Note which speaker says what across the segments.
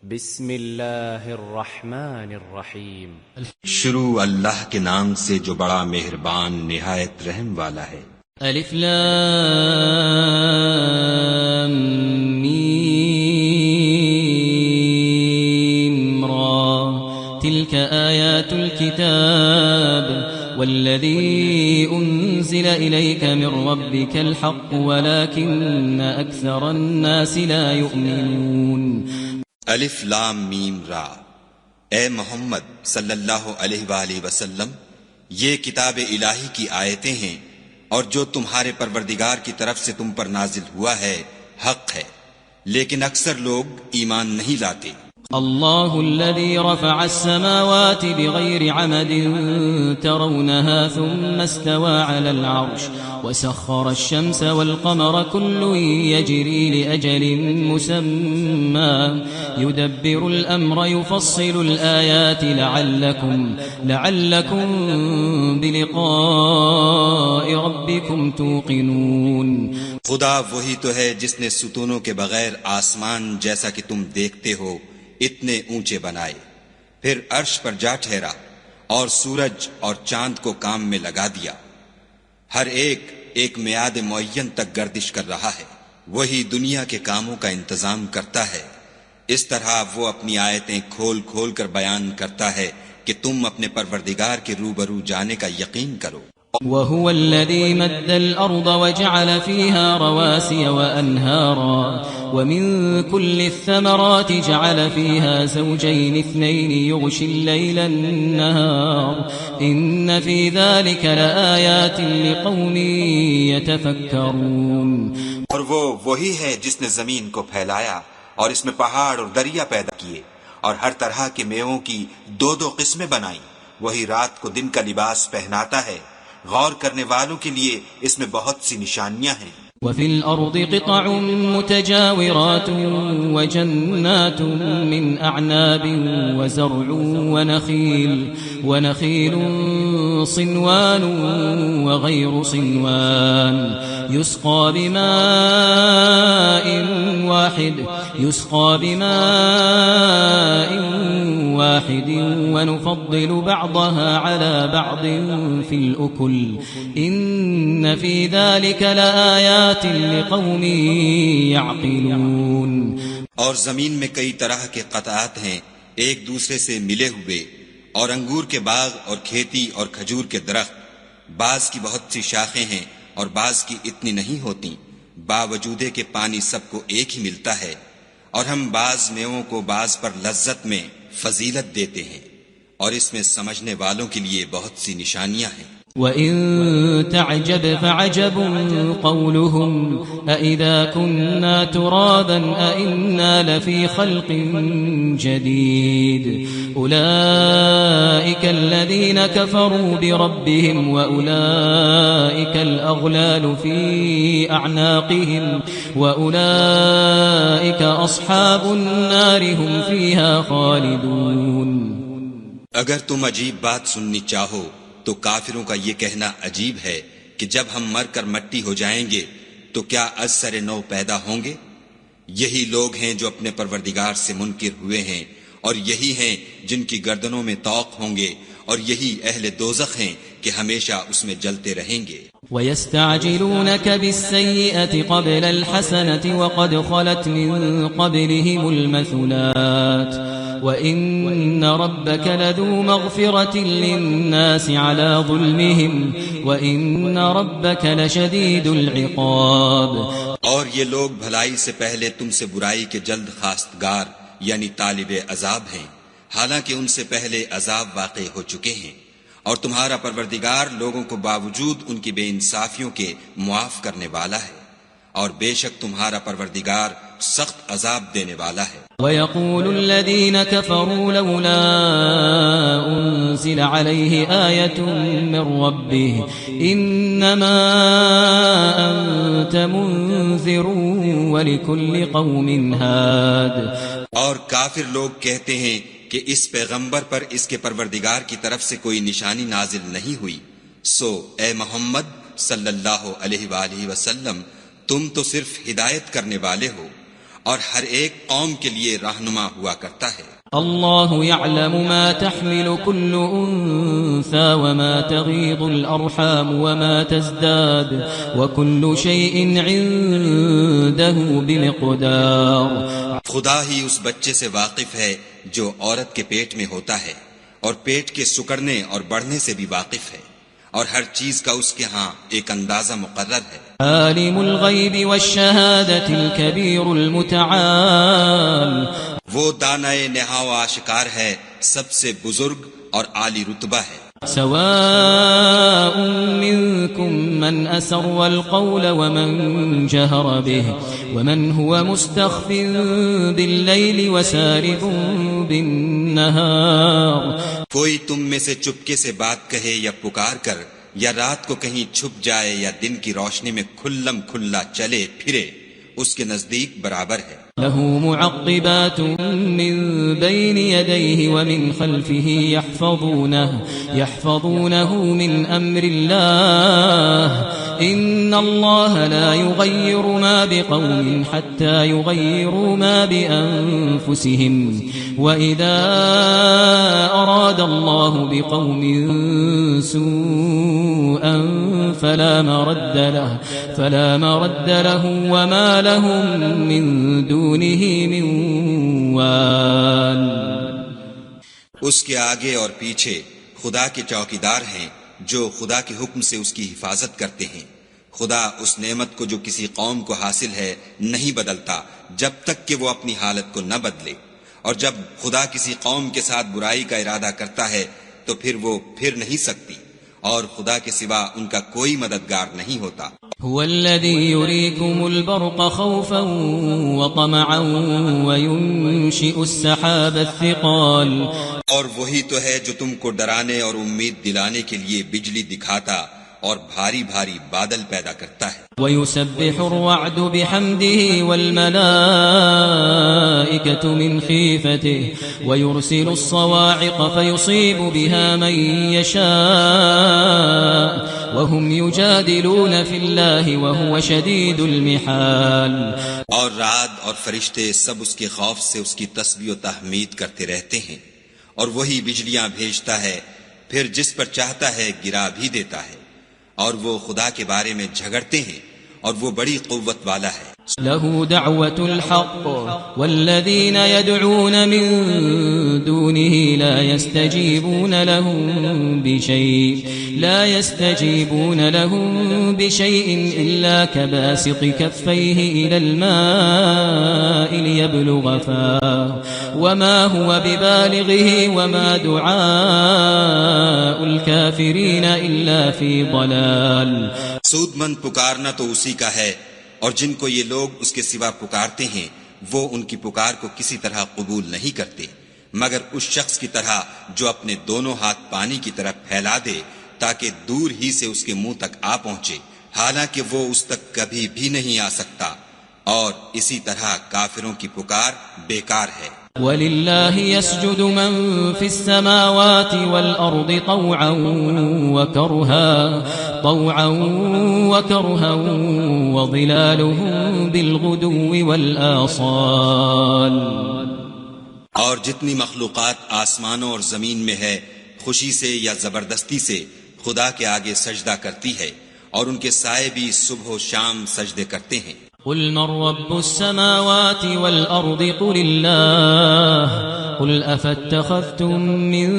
Speaker 1: بسم اللہ الرحمن الرحیم
Speaker 2: شروع اللہ کے نام سے جو بڑا مہربان نہایت رحم والا ہے۔
Speaker 3: الف لام میم را تلك آیات الكتاب والذی انزل الیک من ربک الحق ولكن اکثر الناس لا یؤمنون۔
Speaker 2: الف لام میم را، اے محمد صلی اللہ علیہ وآلہ وسلم، یہ کتاب الہی کی آیتیں ہیں اور جو تمہارے پروردگار کی طرف سے تم پر نازل ہوا ہے حق ہے، لیکن اکثر لوگ ایمان نہیں لاتے۔
Speaker 3: اللہ الذي رفع السماوات بغير عمد ترونها ثم استوى على العرش وسخر الشمس والقمر كل يجري لأجل مسمى يدبر الأمر يفصل الآيات لعلكم بلقاء ربكم توقنون۔
Speaker 2: خدا وہی تو ہے جس نے ستونوں کے بغیر آسمان جیسا کہ تم دیکھتے ہو اتنے اونچے بنائے، پھر عرش پر جا ٹھہرا اور سورج اور چاند کو کام میں لگا دیا، ہر ایک میعاد معین تک گردش کر رہا ہے، وہی دنیا کے کاموں کا انتظام کرتا ہے۔ اس طرح وہ اپنی آیتیں کھول کھول کر بیان کرتا ہے کہ تم اپنے پروردگار کے روبرو جانے کا یقین کرو۔
Speaker 3: وهو الذي مد الأرض وجعل فيها رواسي وأنهارا ومن كل الثمرات جعل فيها زوجين اثنين يغشي الليل النهار إن في ذلك لآيات لقوم يتفكرون۔
Speaker 2: اور وہ وہی ہے جس نے زمین کو پھیلایا اور اس میں پہاڑ اور دریا پیدا کیے اور ہر طرح کے میووں کی دو قسمیں بنائیں، وہی رات کو دن کا لباس پہناتا ہے، غور کرنے والوں کے لیے اس میں بہت سی نشانیاں ہیں۔
Speaker 3: وفي الأرض قطع متجاورات وجنات من أعناب وزرع ونخيل صنوان وغير صنوان يسقى بماء واحد ونفضل بعضها على بعض في الأكل إن في ذلك لآيات لقوم يعقلون۔
Speaker 2: اور زمین میں کئی طرح کے قطعات ہیں ایک دوسرے سے ملے ہوئے، اور انگور کے باغ اور کھیتی اور کھجور کے درخت، بعض کی بہت سی شاخیں ہیں اور بعض کی اتنی نہیں ہوتی، باوجود کہ پانی سب کو ایک ہی ملتا ہے، اور ہم بعض میووں کو بعض پر لذت میں فضیلت دیتے ہیں، اور اس میں سمجھنے والوں کے لیے بہت سی نشانیاں ہیں۔
Speaker 3: وَإِن تَعْجَبْ فَعَجَبٌ قَوْلُهُمْ أَإِذَا كُنَّا تُرَابًا أَإِنَّا لَفِي خَلْقٍ جَدِيدٍ أُولَئِكَ الَّذِينَ كَفَرُوا بِرَبِّهِمْ وَأُولَئِكَ الْأَغْلَالُ فِي أَعْنَاقِهِمْ وَأُولَئِكَ أَصْحَابُ النَّارِ هُمْ فِيهَا خَالِدُونَ۔
Speaker 2: اگر تم عجیب بات سننی چاہو تو کافروں کا یہ کہنا عجیب ہے کہ جب ہم مر کر مٹی ہو جائیں گے تو کیا از سر نو پیدا ہوں گے؟ یہی لوگ ہیں جو اپنے پروردگار سے منکر ہوئے ہیں، اور یہی ہیں جن کی گردنوں میں طوق ہوں گے، اور یہی اہل دوزخ ہیں کہ ہمیشہ اس میں جلتے رہیں گے۔
Speaker 3: وَيَسْتَعْجِلُونَكَ بِالسَّيِّئَةِ قَبْلَ الْحَسَنَةِ وَقَدْ خَلَتْ مِن قَبْلِهِمُ الْمَثُلَاتُ وَإِنَّ رَبَّكَ لَذُو مَغْفِرَةٍ لِلنَّاسِ عَلَى ظُلْمِهِمْ وَإِنَّ رَبَّكَ لَشَدِيدُ الْعِقَابِ۔
Speaker 2: اور یہ لوگ بھلائی سے پہلے تم سے برائی کے جلد خواستگار یعنی طالب عذاب ہیں، حالانکہ ان سے پہلے عذاب واقع ہو چکے ہیں، اور تمہارا پروردگار لوگوں کو باوجود ان کی بے انصافیوں کے معاف کرنے والا ہے، اور بے شک تمہارا پروردگار سخت عذاب دینے والا ہے۔
Speaker 3: وَيَقُولُ الَّذِينَ كَفَرُوا لَوْلَا أُنزِلَ عَلَيْهِ آيَةٌ مِّن رَّبِّهِ إِنَّمَا أَنتَ مُنذِرٌ وَلِكُلِّ قَوْمٍ هَادٍ۔
Speaker 2: اور کافر لوگ کہتے ہیں کہ اس پیغمبر پر اس کے پروردگار کی طرف سے کوئی نشانی نازل نہیں ہوئی، سو اے محمد صلی اللہ علیہ وآلہ وسلم تم تو صرف ہدایت کرنے والے ہو، اور ہر ایک قوم کے لیے رہنما ہوا کرتا ہے۔
Speaker 3: اللہ يعلم ما تحمل كل انثى وما تغيض الارحام وما تزداد وكل شيء عنده بمقدار۔
Speaker 2: خدا ہی اس بچے سے واقف ہے جو عورت کے پیٹ میں ہوتا ہے، اور پیٹ کے سکڑنے اور بڑھنے سے بھی واقف ہے، اور ہر چیز کا اس کے ہاں ایک اندازہ مقرر ہے۔
Speaker 3: عالم الغیب والشہادة الكبیر المتعال،
Speaker 2: وہ دانائے نہا و آشکار ہے، سب سے بزرگ اور عالی رتبہ ہے۔
Speaker 3: سواء منكم من أسر القول ومن جهر به ومن هو مستخف بالليل وسارب بالنهار۔
Speaker 2: کوئی تم میں سے چپکے سے بات کہے یا پکار کر، یا رات کو کہیں چھپ جائے یا دن کی روشنی میں کھلم کھلا چلے پھرے، اس کے نزدیک برابر ہے۔
Speaker 3: له معقبات من بين يديه ومن خلفه يحفظونه من أمر الله إن الله لا يغير ما بقوم حتى يغيروا ما بأنفسهم وإذا أراد الله بقوم سوءا فلا مرد له وما لهم من دونه من وال۔
Speaker 2: اس کے آگے اور پیچھے خدا کے چوکیدار ہیں جو خدا کے حکم سے اس کی حفاظت کرتے ہیں۔ خدا اس نعمت کو جو کسی قوم کو حاصل ہے نہیں بدلتا جب تک کہ وہ اپنی حالت کو نہ بدلے، اور جب خدا کسی قوم کے ساتھ برائی کا ارادہ کرتا ہے تو پھر وہ پھر نہیں سکتی، اور خدا کے سوا ان کا کوئی مددگار نہیں ہوتا۔
Speaker 3: هو الذي يريكم البرق خوفا وطمعا وينشئ السحاب الثقال،
Speaker 2: اور وہی تو ہے جو تم کو ڈرانے اور امید دلانے کے لیے بجلی دکھاتا اور بھاری بھاری بادل پیدا کرتا ہے۔
Speaker 3: ويسبح الرعد بحمده والملائكة من خيفته ويرسل الصواعق فيصيب بها من يشاء وهم يجادلون في الله وهو شديد المحال۔
Speaker 2: اور رعد اور فرشتے سب اس کے خوف سے اس کی تسبیح و تحمید کرتے رہتے ہیں، اور وہی بجلیاں بھیجتا ہے، پھر جس پر چاہتا ہے گرا بھی دیتا ہے، اور وہ خدا کے بارے میں جھگڑتے ہیں، اور وہ بڑی قوت والا ہے۔
Speaker 3: له دعوة الحق والذين يدعون من دونه لا يستجيبون لهم بشيء إلا كباسط كفيه إلى الماء ليبلغ فاه وما هو ببالغه وما دعاء الكافرين إلا في ضلال۔
Speaker 2: سود مند پکارنا تو اسی کا ہے، اور جن کو یہ لوگ اس کے سوا پکارتے ہیں وہ ان کی پکار کو کسی طرح قبول نہیں کرتے مگر اس شخص کی طرح جو اپنے دونوں ہاتھ پانی کی طرف پھیلا دے تاکہ دور ہی سے اس کے منہ تک آ پہنچے، حالانکہ وہ اس تک کبھی بھی نہیں آ سکتا، اور اسی طرح کافروں کی پکار بیکار ہے۔
Speaker 3: وَلِلَّهِ يَسْجُدُ مَن فِي السَّمَاوَاتِ وَالْأَرْضِ طَوْعًا وَكَرْهًا وَظِلَالُهُم بِالْغُدُوِّ وَالْآصَالِ۔
Speaker 2: اور جتنی مخلوقات آسمانوں اور زمین میں ہے خوشی سے یا زبردستی سے خدا کے آگے سجدہ کرتی ہے، اور ان کے سائے بھی صبح و شام سجدے کرتے ہیں۔
Speaker 3: قل من رب السماوات والأرض قل الله قل أفاتخذتم من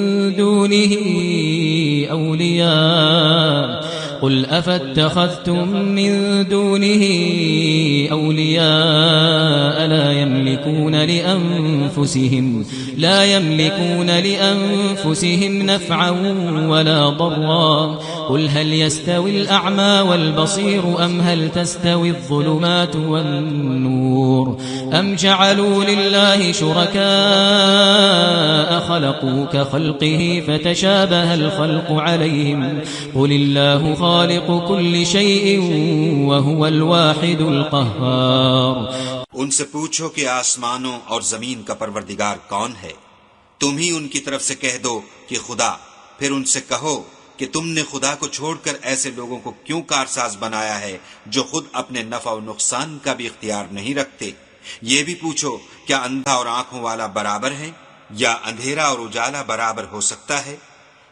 Speaker 3: دونه أولياء لا يملكون لأنفسهم نفعا ولا ضرا قل هل يستوي الأعمى والبصير أم هل تستوي الظلمات والنور أم جعلوا لله شركاء خلقوا كخلقه فتشابه الخلق عليهم قل الله خالق كل شيء وهو الواحد القهار۔
Speaker 2: ان سے پوچھو کہ آسمانوں اور زمین کا پروردگار کون ہے، تم ہی ان کی طرف سے کہہ دو کہ خدا، پھر ان سے کہو کہ تم نے خدا کو چھوڑ کر ایسے لوگوں کو کیوں کارساز بنایا ہے جو خود اپنے نفع و نقصان کا بھی اختیار نہیں رکھتے، یہ بھی پوچھو کیا اندھا اور آنکھوں والا برابر ہیں یا اندھیرا اور اجالا برابر ہو سکتا ہے؟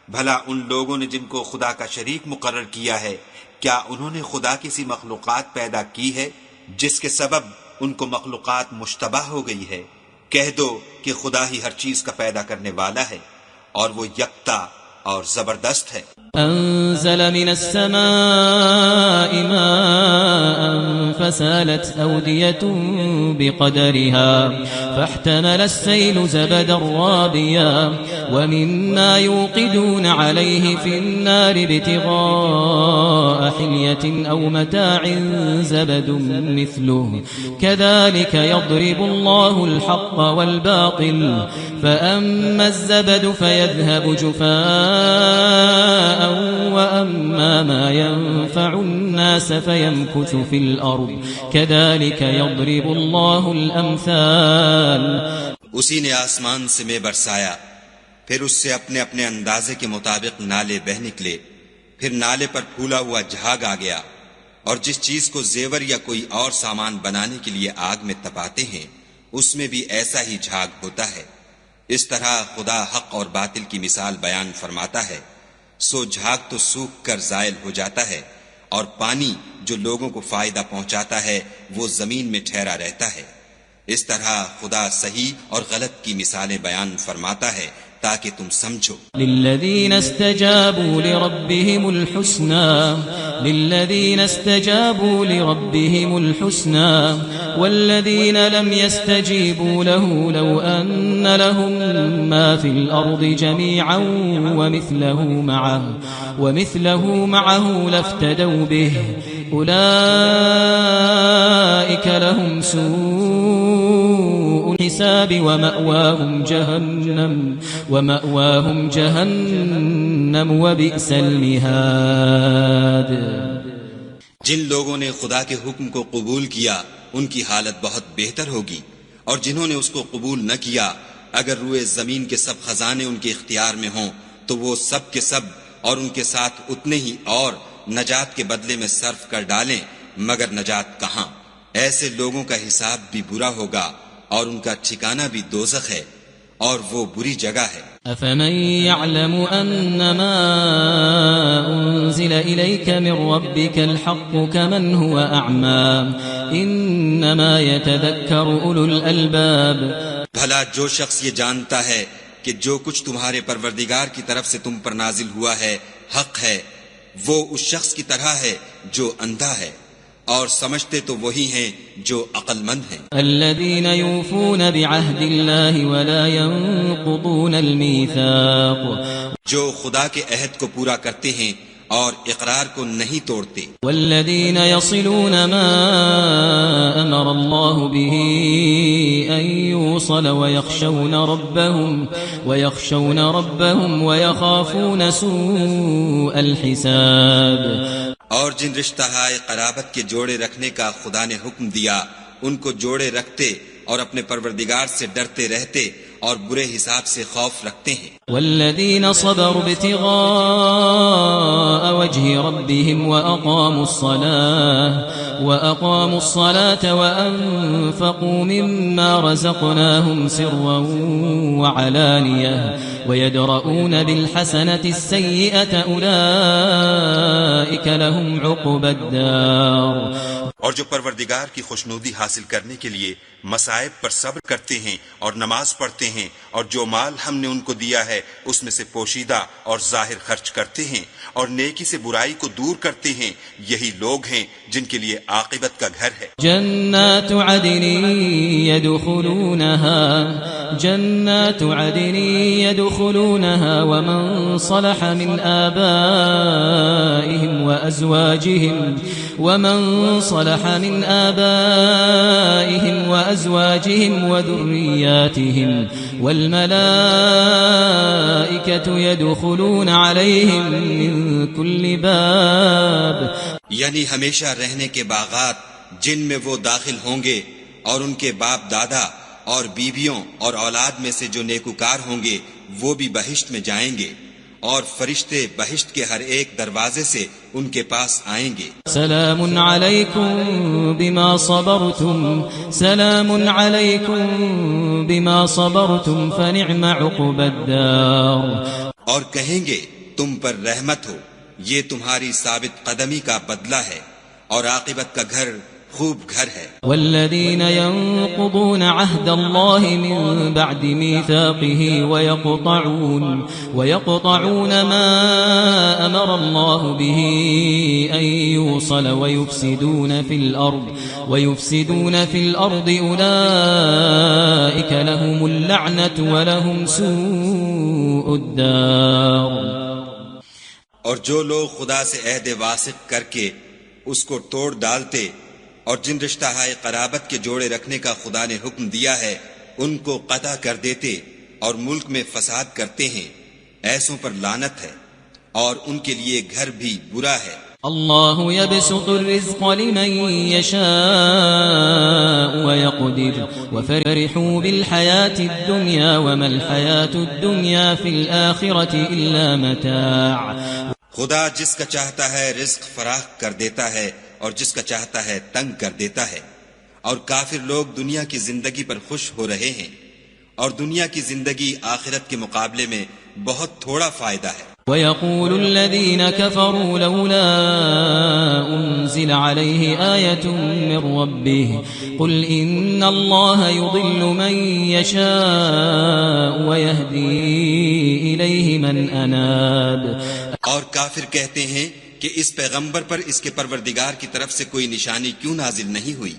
Speaker 2: بھلا ان لوگوں نے جن کو خدا کا شریک مقرر کیا ہے کیا انہوں نے خدا کی سی مخلوقات پیدا کی ہے جس کے سبب ان کو مخلوقات مشتبہ ہو گئی ہے؟ کہہ دو کہ خدا ہی ہر چیز کا پیدا کرنے والا ہے اور وہ یکتا اور زبردست ہے۔
Speaker 3: أنزل من السماء ماء فسالت أودية بقدرها فاحتمل السيل زبدا رابيا ومما يوقدون عليه في النار ابتغاء حلية أو متاع زبد مثله كذلك يضرب الله الحق والباطل فأما الزبد فيذهب جفاء وأما ما ينفع الناس فيمكث في الأرض كذلك يضرب الله الأمثال۔
Speaker 2: اسی نے آسمان سے میں برسایا، پھر اس سے اپنے اپنے اندازے کے مطابق نالے بہ نکلے، پھر نالے پر پھولا ہوا جھاگ آ گیا، اور جس چیز کو زیور یا کوئی اور سامان بنانے کے لیے آگ میں تپاتے ہیں اس میں بھی ایسا ہی جھاگ ہوتا ہے۔ اس طرح خدا حق اور باطل کی مثال بیان فرماتا ہے، سو جھاگ تو سوکھ کر زائل ہو جاتا ہے، اور پانی جو لوگوں کو فائدہ پہنچاتا ہے وہ زمین میں ٹھہرا رہتا ہے۔ اس طرح خدا صحیح اور غلط کی مثالیں بیان فرماتا ہے تاکہ تم سمجھو۔
Speaker 3: للذین استجابوا لربهم الحسنى والذین لم يستجیبوا له لو ان لهم ما في الارض جميعا ومثله معه لافتدوا به اولئک لهم سوء الحساب ومأواهم جہنم وبئس المہاد۔
Speaker 2: جن لوگوں نے خدا کے حکم کو قبول کیا ان کی حالت بہت بہتر ہوگی، اور جنہوں نے اس کو قبول نہ کیا اگر روئے زمین کے سب خزانے ان کے اختیار میں ہوں تو وہ سب کے سب اور ان کے ساتھ اتنے ہی اور نجات کے بدلے میں صرف کر ڈالیں، مگر نجات کہاں؟ ایسے لوگوں کا حساب بھی برا ہوگا اور ان کا ٹھکانہ بھی دوزخ ہے، اور وہ بری جگہ ہے۔
Speaker 3: أفمن يعلم أنما أنزل إليك من ربك الحق كمن هو أعمى إنما يتذكر أولو الألباب۔
Speaker 2: بھلا جو شخص یہ جانتا ہے کہ جو کچھ تمہارے پروردگار کی طرف سے تم پر نازل ہوا ہے حق ہے، وہ اس شخص کی طرح ہے جو اندھا ہے، اور سمجھتے تو وہی ہیں جو عقل مند ہیں۔
Speaker 3: الذين يوفون بعهد الله ولا ينقضون الميثاق،
Speaker 2: جو خدا کے عہد کو پورا کرتے ہیں اور اقرار کو نہیں توڑتے۔
Speaker 3: والذين يصلون ما امر الله به ان يوصل ويخشون ربهم ويخافون سوء الحساب۔
Speaker 2: اور جن رشتہ ہائے قرابت کے جوڑے رکھنے کا خدا نے حکم دیا ان کو جوڑے رکھتے اور اپنے پروردگار سے ڈرتے رہتے اور برے حساب سے خوف رکھتے ہیں۔
Speaker 3: والذین صبروا ابتغاء وجه ربهم وأقاموا الصلاة وأنفقوا مما رزقناهم سرا وعلانية ويدرؤون بالحسنة السيئة أولئك لهم عقبى الدار۔
Speaker 2: اور جو پروردگار کی خوشنودی حاصل کرنے کے لیے مصائب پر صبر کرتے ہیں اور نماز پڑھتے ہیں، اور جو مال ہم نے ان کو دیا ہے اس میں سے پوشیدہ اور ظاہر خرچ کرتے ہیں اور نیکی سے برائی کو دور کرتے ہیں، یہی لوگ ہیں جن کے لیے عاقبت کا گھر ہے۔
Speaker 3: جنات عدن يدخلونها ومن صلح من آبائهم وأزواجهم وذرياتهم والملائكة يدخلون عليهم من كل باب۔
Speaker 2: یعنی ہمیشہ رہنے کے باغات جن میں وہ داخل ہوں گے، اور ان کے باپ دادا اور بیویوں اور اولاد میں سے جو نیکوکار ہوں گے وہ بھی بہشت میں جائیں گے، اور فرشتے بہشت کے ہر ایک دروازے سے ان کے پاس آئیں گے.
Speaker 3: سلام علیکم بما صبرتم سلام علیکم بما صبرتم فنعم عقب الدار.
Speaker 2: اور کہیں گے تم پر رحمت ہو، یہ تمہاری ثابت قدمی کا بدلہ ہے اور عاقبت کا گھر خوب گھر ہے.
Speaker 3: والذین ينقضون عهد الله من بعد ميثاقه ويقطعون ما أمر الله به أن يوصل ويفسدون في الأرض أولئك لهم اللعنة ولهم سوء الدار.
Speaker 2: اور جو لوگ خدا سے عہد واثق کر کے اس کو توڑ ڈالتے اور جن رشتہ ہائے قرابت کے جوڑے رکھنے کا خدا نے حکم دیا ہے ان کو قطع کر دیتے اور ملک میں فساد کرتے ہیں، ایسوں پر لعنت ہے اور ان کے لیے گھر بھی برا ہے.
Speaker 3: اللہ يبسط الرزق لمن يشاء ويقدر وفرحوا بالحياة الدنيا وما الحياة الدنيا في الآخرة إلا متاع.
Speaker 2: خدا جس کا چاہتا ہے رزق فراخ کر دیتا ہے اور جس کا چاہتا ہے تنگ کر دیتا ہے، اور کافر لوگ دنیا کی زندگی پر خوش ہو رہے ہیں اور دنیا کی زندگی آخرت کے مقابلے میں بہت تھوڑا فائدہ ہے.
Speaker 3: وَيَقُولُ الَّذِينَ كَفَرُوا لَوْلَا أُنزِلَ عَلَيْهِ آيَةٌ مِّن رَّبِّهِ قُلْ إِنَّ اللَّهَ يُضِلُّ مَن يَشَاءُ وَيَهْدِي إِلَيْهِ مَنْ أَنَابَ.
Speaker 2: اور کافر کہتے ہیں کہ اس پیغمبر پر اس کے پروردگار کی طرف سے کوئی نشانی کیوں نازل نہیں ہوئی؟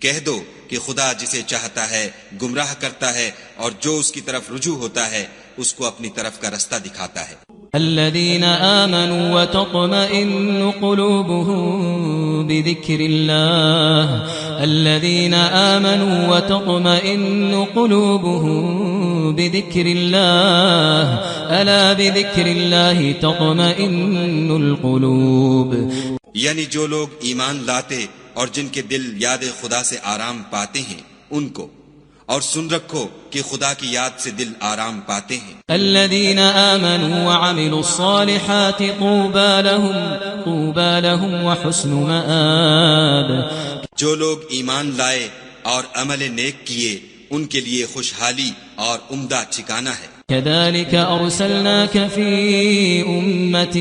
Speaker 2: کہہ دو کہ خدا جسے چاہتا ہے گمراہ کرتا ہے اور جو اس کی طرف رجوع ہوتا ہے اس کو اپنی طرف کا رستہ دکھاتا ہے.
Speaker 3: الذين آمنوا وتطمئن قلوبهم بذكر الله الذين آمنوا وتطمئن قلوبهم بذكر الله ألا بذكر الله تطمئن القلوب.
Speaker 2: یعنی جو لوگ ایمان لاتے اور جن کے دل یاد خدا سے آرام پاتے ہیں ان کو، اور سن رکھو کہ خدا کی یاد سے دل آرام پاتے ہیں.
Speaker 3: الذين آمنوا وعملوا الصالحات طوبى لهم وحسن مآب.
Speaker 2: جو لوگ ایمان لائے اور عمل نیک کیے ان کے لیے خوشحالی اور عمدہ ٹھکانہ ہے.
Speaker 3: كذلك أرسلناك في أمة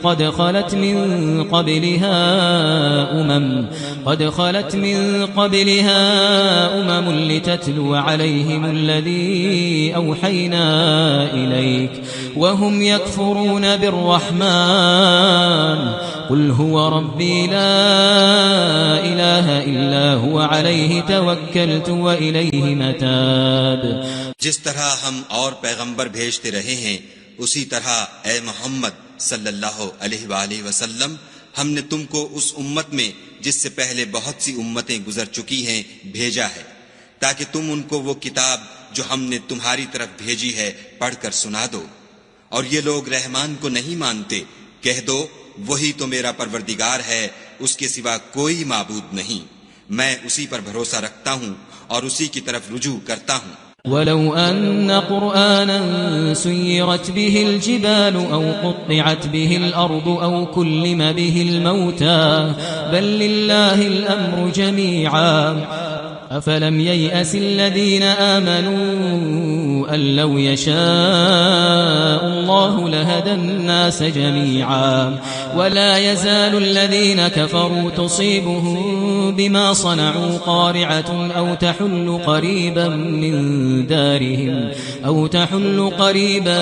Speaker 3: قد خلت من قبلها أمم لتتلو عليهم الذي أوحينا إليك وهم يكفرون بالرحمن قل هو ربي لا إله إلا هو عليه توكلت وإليه متاب.
Speaker 2: جس طرح ہم اور پیغمبر بھیجتے رہے ہیں اسی طرح اے محمد صلی اللہ علیہ وآلہ وسلم ہم نے تم کو اس امت میں جس سے پہلے بہت سی امتیں گزر چکی ہیں بھیجا ہے تاکہ تم ان کو وہ کتاب جو ہم نے تمہاری طرف بھیجی ہے پڑھ کر سنا دو. اور یہ لوگ رحمان کو نہیں مانتے، کہہ دو وہی تو میرا پروردگار ہے، اس کے سوا کوئی معبود نہیں، میں اسی پر بھروسہ رکھتا ہوں اور اسی کی طرف رجوع کرتا ہوں.
Speaker 3: ولو أن قرآنا سيرت به الجبال أو قطعت به الأرض أو كلم به الموتى بل لله الأمر جميعا أفلم ييأس الذين آمنوا أن لو يشاء الله لهدى الناس جميعا ولا يزال الذين كفروا تصيبهم بما صنعوا قارعة أو تحل قريبا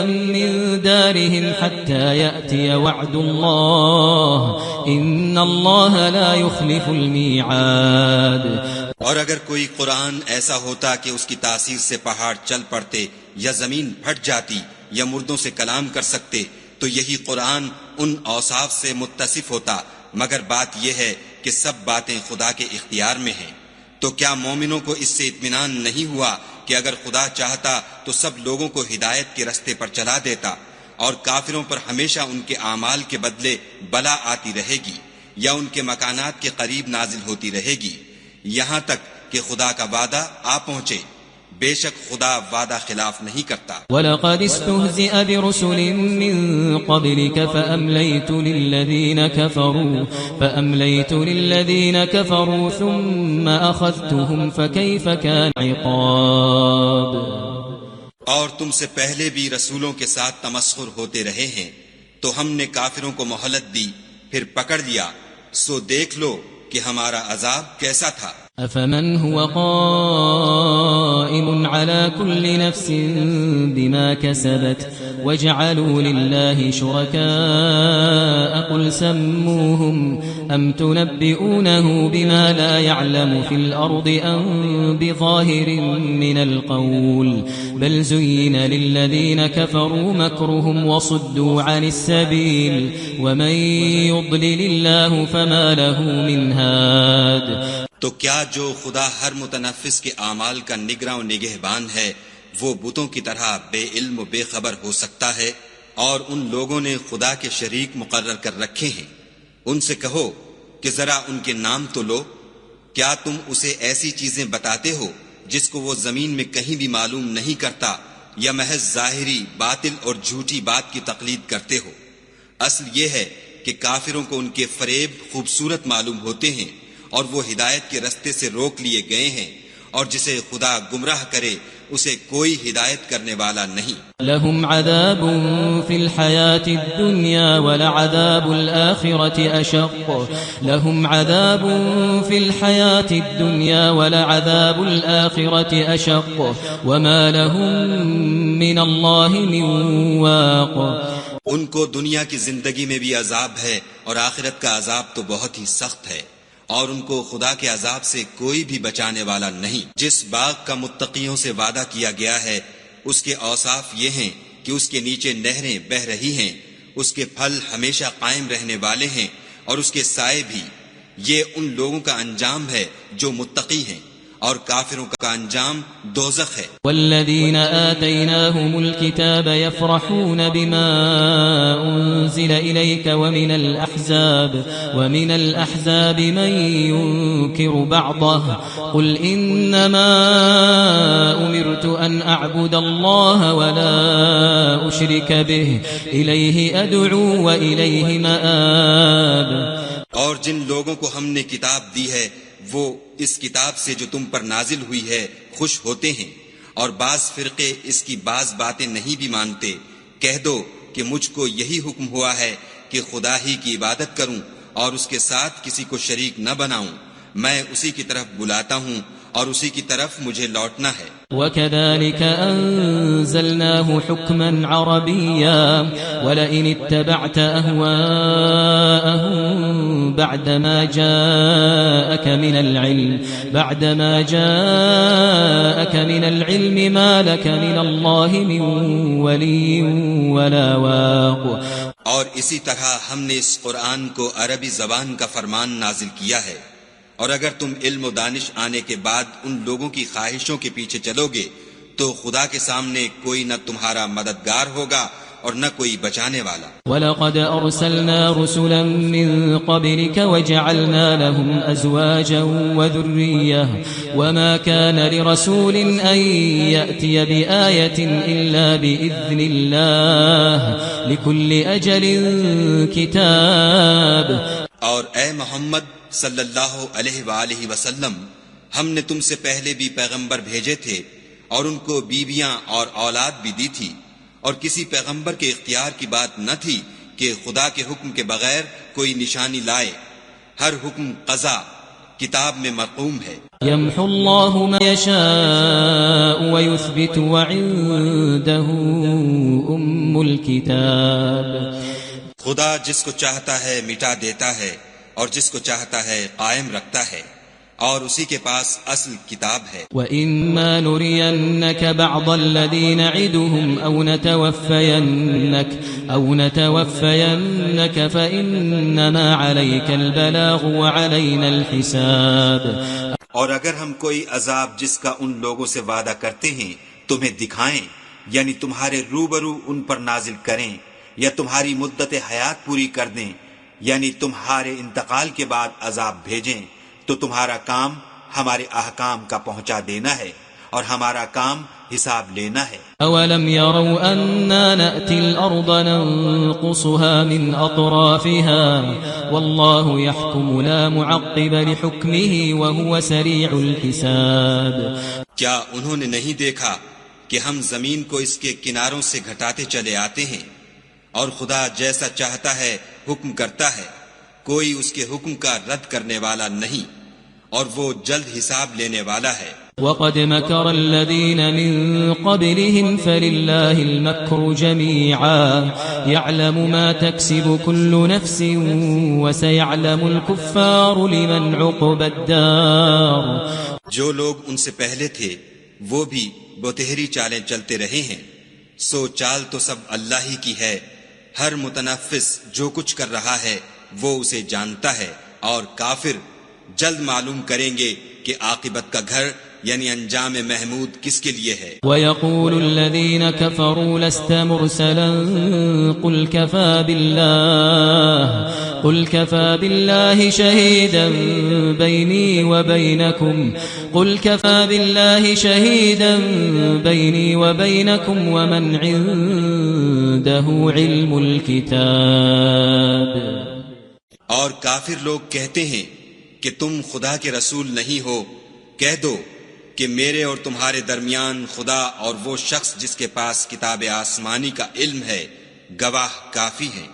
Speaker 3: من دارهم حتى يأتي وعد الله إن الله لا يخلف الميعاد.
Speaker 2: اور اگر کوئی قرآن ایسا ہوتا کہ اس کی تاثیر سے پہاڑ چل پڑتے یا زمین پھٹ جاتی یا مردوں سے کلام کر سکتے تو یہی قرآن ان اوصاف سے متصف ہوتا، مگر بات یہ ہے کہ سب باتیں خدا کے اختیار میں ہیں. تو کیا مومنوں کو اس سے اطمینان نہیں ہوا کہ اگر خدا چاہتا تو سب لوگوں کو ہدایت کے رستے پر چلا دیتا، اور کافروں پر ہمیشہ ان کے اعمال کے بدلے بلا آتی رہے گی یا ان کے مکانات کے قریب نازل ہوتی رہے گی یہاں تک کہ خدا کا وعدہ آ پہنچے. بے شک خدا وعدہ خلاف نہیں کرتا۔
Speaker 3: وَلَقَدِ اسْتُهْزِئَ بِرُسُلٍ مِّن قَبْلِكَ فَأَمْلَيْتُ لِلَّذِينَ كَفَرُوا ثُمَّ أَخَذْتُهُمْ فَكَيْفَ كَانَ عِقَابِ۔
Speaker 2: اور تم سے پہلے بھی رسولوں کے ساتھ تمسخر ہوتے رہے ہیں، تو ہم نے کافروں کو مہلت دی، پھر پکڑ لیا، سو دیکھ لو کہ ہمارا عذاب کیسا تھا۔
Speaker 3: أَفَمَنْ هُوَ قَائِمٌ عَلَى كُلِّ نَفْسٍ بِمَا كَسَبَتْ وَجَعَلُوا لِلَّهِ شُرَكَاءَ قُلْ سَمُّوهُمْ أَمْ تُنَبِّئُونَهُ بِمَا لَا يَعْلَمُ فِي الْأَرْضِ أَمْ بِظَاهِرٍ مِّنَ الْقَوْلِ بَلْ زُيِّنَ لِلَّذِينَ كَفَرُوا مَكْرُهُمْ وَصُدُّوا عَنِ السَّبِيلِ وَمَن يُضْلِلِ اللَّهُ فَمَا لَهُ مِنْ هَادٍ۔
Speaker 2: تو کیا جو خدا ہر متنفس کے اعمال کا نگراں و نگہبان ہے وہ بتوں کی طرح بے علم و بے خبر ہو سکتا ہے؟ اور ان لوگوں نے خدا کے شریک مقرر کر رکھے ہیں، ان سے کہو کہ ذرا ان کے نام تو لو۔ کیا تم اسے ایسی چیزیں بتاتے ہو جس کو وہ زمین میں کہیں بھی معلوم نہیں کرتا، یا محض ظاہری باطل اور جھوٹی بات کی تقلید کرتے ہو؟ اصل یہ ہے کہ کافروں کو ان کے فریب خوبصورت معلوم ہوتے ہیں، اور وہ ہدایت کے رستے سے روک لیے گئے ہیں، اور جسے خدا گمراہ کرے اسے کوئی ہدایت کرنے والا نہیں۔
Speaker 3: لهم عذاب في الحياة الدنيا ولعذاب الآخرة أشق لهم عذاب في الحياة الدنيا ولعذاب الآخرة أشق وما لهم من الله من واق۔
Speaker 2: ان کو دنیا کی زندگی میں بھی عذاب ہے، اور آخرت کا عذاب تو بہت ہی سخت ہے، اور ان کو خدا کے عذاب سے کوئی بھی بچانے والا نہیں۔ جس باغ کا متقیوں سے وعدہ کیا گیا ہے اس کے اوصاف یہ ہیں کہ اس کے نیچے نہریں بہہ رہی ہیں، اس کے پھل ہمیشہ قائم رہنے والے ہیں، اور اس کے سائے بھی۔ یہ ان لوگوں کا انجام ہے جو متقی ہیں، اور کافروں کا انجام دوزخ ہے۔
Speaker 3: والذین آتیناہم الکتاب یفرحون بما انزل الیک ومن الاحزاب من ينکر بعضه قل انما امرت ان اعبد الله ولا اشرک به الیہ ادعو والیہ مآب۔
Speaker 2: اور جن لوگوں کو ہم نے کتاب دی ہے وہ اس کتاب سے جو تم پر نازل ہوئی ہے خوش ہوتے ہیں، اور بعض فرقے اس کی بعض باتیں نہیں بھی مانتے۔ کہہ دو کہ مجھ کو یہی حکم ہوا ہے کہ خدا ہی کی عبادت کروں اور اس کے ساتھ کسی کو شریک نہ بناؤں۔ میں اسی کی طرف بلاتا ہوں اور اسی کی طرف مجھے لوٹنا ہے۔
Speaker 3: وَكَذَلِكَ أَنزَلْنَاهُ حُكْمًا عَرَبِيًّا وَلَئِنِ اتَّبَعْتَ أَهْوَاءَهُمْ بَعْدَمَا جَاءَكَ مِنَ الْعِلْمِ مَا لَكَ مِنَ اللَّهِ مِنْ وَلِيٍّ وَلَا وَاقٍ۔
Speaker 2: اور اسی طرح ہم نے اس قرآن کو عربی زبان کا فرمان نازل کیا ہے، اور اگر تم علم و دانش آنے کے بعد ان لوگوں کی خواہشوں کے پیچھے چلو گے تو خدا کے سامنے کوئی نہ تمہارا مددگار ہوگا اور نہ کوئی بچانے والا۔
Speaker 3: وَلَقَدْ أَرْسَلْنَا رُسُلًا مِّن قَبْلِكَ وَجَعَلْنَا لَهُمْ أَزْوَاجًا وَذُرِّيَّةً وَمَا كَانَ لِرَسُولٍ أَن يَأْتِيَ بِآيَةٍ إِلَّا بِإِذْنِ اللَّهِ لِكُلِّ أَجَلٍ كِتَابٌ۔
Speaker 2: اور اے محمد صلی اللہ علیہ وآلہ وسلم، ہم نے تم سے پہلے بھی پیغمبر بھیجے تھے، اور ان کو بیویاں اور اولاد بھی دی تھی، اور کسی پیغمبر کے اختیار کی بات نہ تھی کہ خدا کے حکم کے بغیر کوئی نشانی لائے۔ ہر حکم قضا کتاب میں مرقوم ہے۔
Speaker 3: يمحو الله ما يشاء ويثبت وعنده أم الكتاب۔
Speaker 2: خدا جس کو چاہتا ہے مٹا دیتا ہے، اور جس کو چاہتا ہے قائم رکھتا ہے، اور اسی کے پاس اصل کتاب ہے۔
Speaker 3: وَإِمَّا نُرِيَنَّكَ بَعْضَ الَّذِي نَعِدُهُمْ أَوْ نَتَوَفَّيَنَّكَ فَإِنَّمَا عَلَيْكَ الْبَلَاغُ وَعَلَيْنَا الْحِسَابُ۔
Speaker 2: اور اگر ہم کوئی عذاب جس کا ان لوگوں سے وعدہ کرتے ہیں تمہیں دکھائیں، یعنی تمہارے روبرو ان پر نازل کریں، یا تمہاری مدت حیات پوری کر دیں، یعنی تمہارے انتقال کے بعد عذاب بھیجیں، تو تمہارا کام ہمارے احکام کا پہنچا دینا ہے،
Speaker 4: اور ہمارا کام حساب لینا ہے۔
Speaker 3: أولم يروا أنا نأتي الأرض ننقصها من أطرافها والله يحكم لا معقب لحكمه وهو سريع الحساب۔
Speaker 2: کیا انہوں نے نہیں دیکھا کہ ہم زمین کو اس کے کناروں سے گھٹاتے چلے آتے ہیں، اور خدا جیسا چاہتا ہے حکم کرتا ہے، کوئی اس کے حکم کا رد کرنے والا نہیں، اور وہ جلد حساب لینے والا ہے۔
Speaker 3: وقد مكر الذين من قبلهم فلله المكر جميعا يعلم ما تكسب كل نفس وسيعلم الكفار لمن عقبى الدار۔
Speaker 2: جو لوگ ان سے پہلے تھے وہ بھی بتہری چالیں چلتے رہے ہیں، سو چال تو سب اللہ ہی کی ہے، ہر متنفس جو کچھ کر رہا ہے وہ اسے جانتا ہے، اور کافر جلد معلوم کریں گے کہ عاقبت کا گھر یعنی انجام محمود کس کے لیے ہے۔
Speaker 3: وَيَقُولُ الَّذِينَ كَفَرُوا لَسْتَ مُرْسَلًا قُلْ كَفَى بِاللَّهِ شَهِيدًا بَيْنِي وَبَيْنَكُمْ وَمَنْ عِندَهُ عِلْمُ الْكِتَابِ۔
Speaker 2: اور کافر لوگ کہتے ہیں کہ تم خدا کے رسول نہیں ہو، کہہ دو کہ میرے اور تمہارے درمیان خدا اور وہ شخص جس کے پاس کتاب آسمانی کا علم ہے گواہ کافی ہیں۔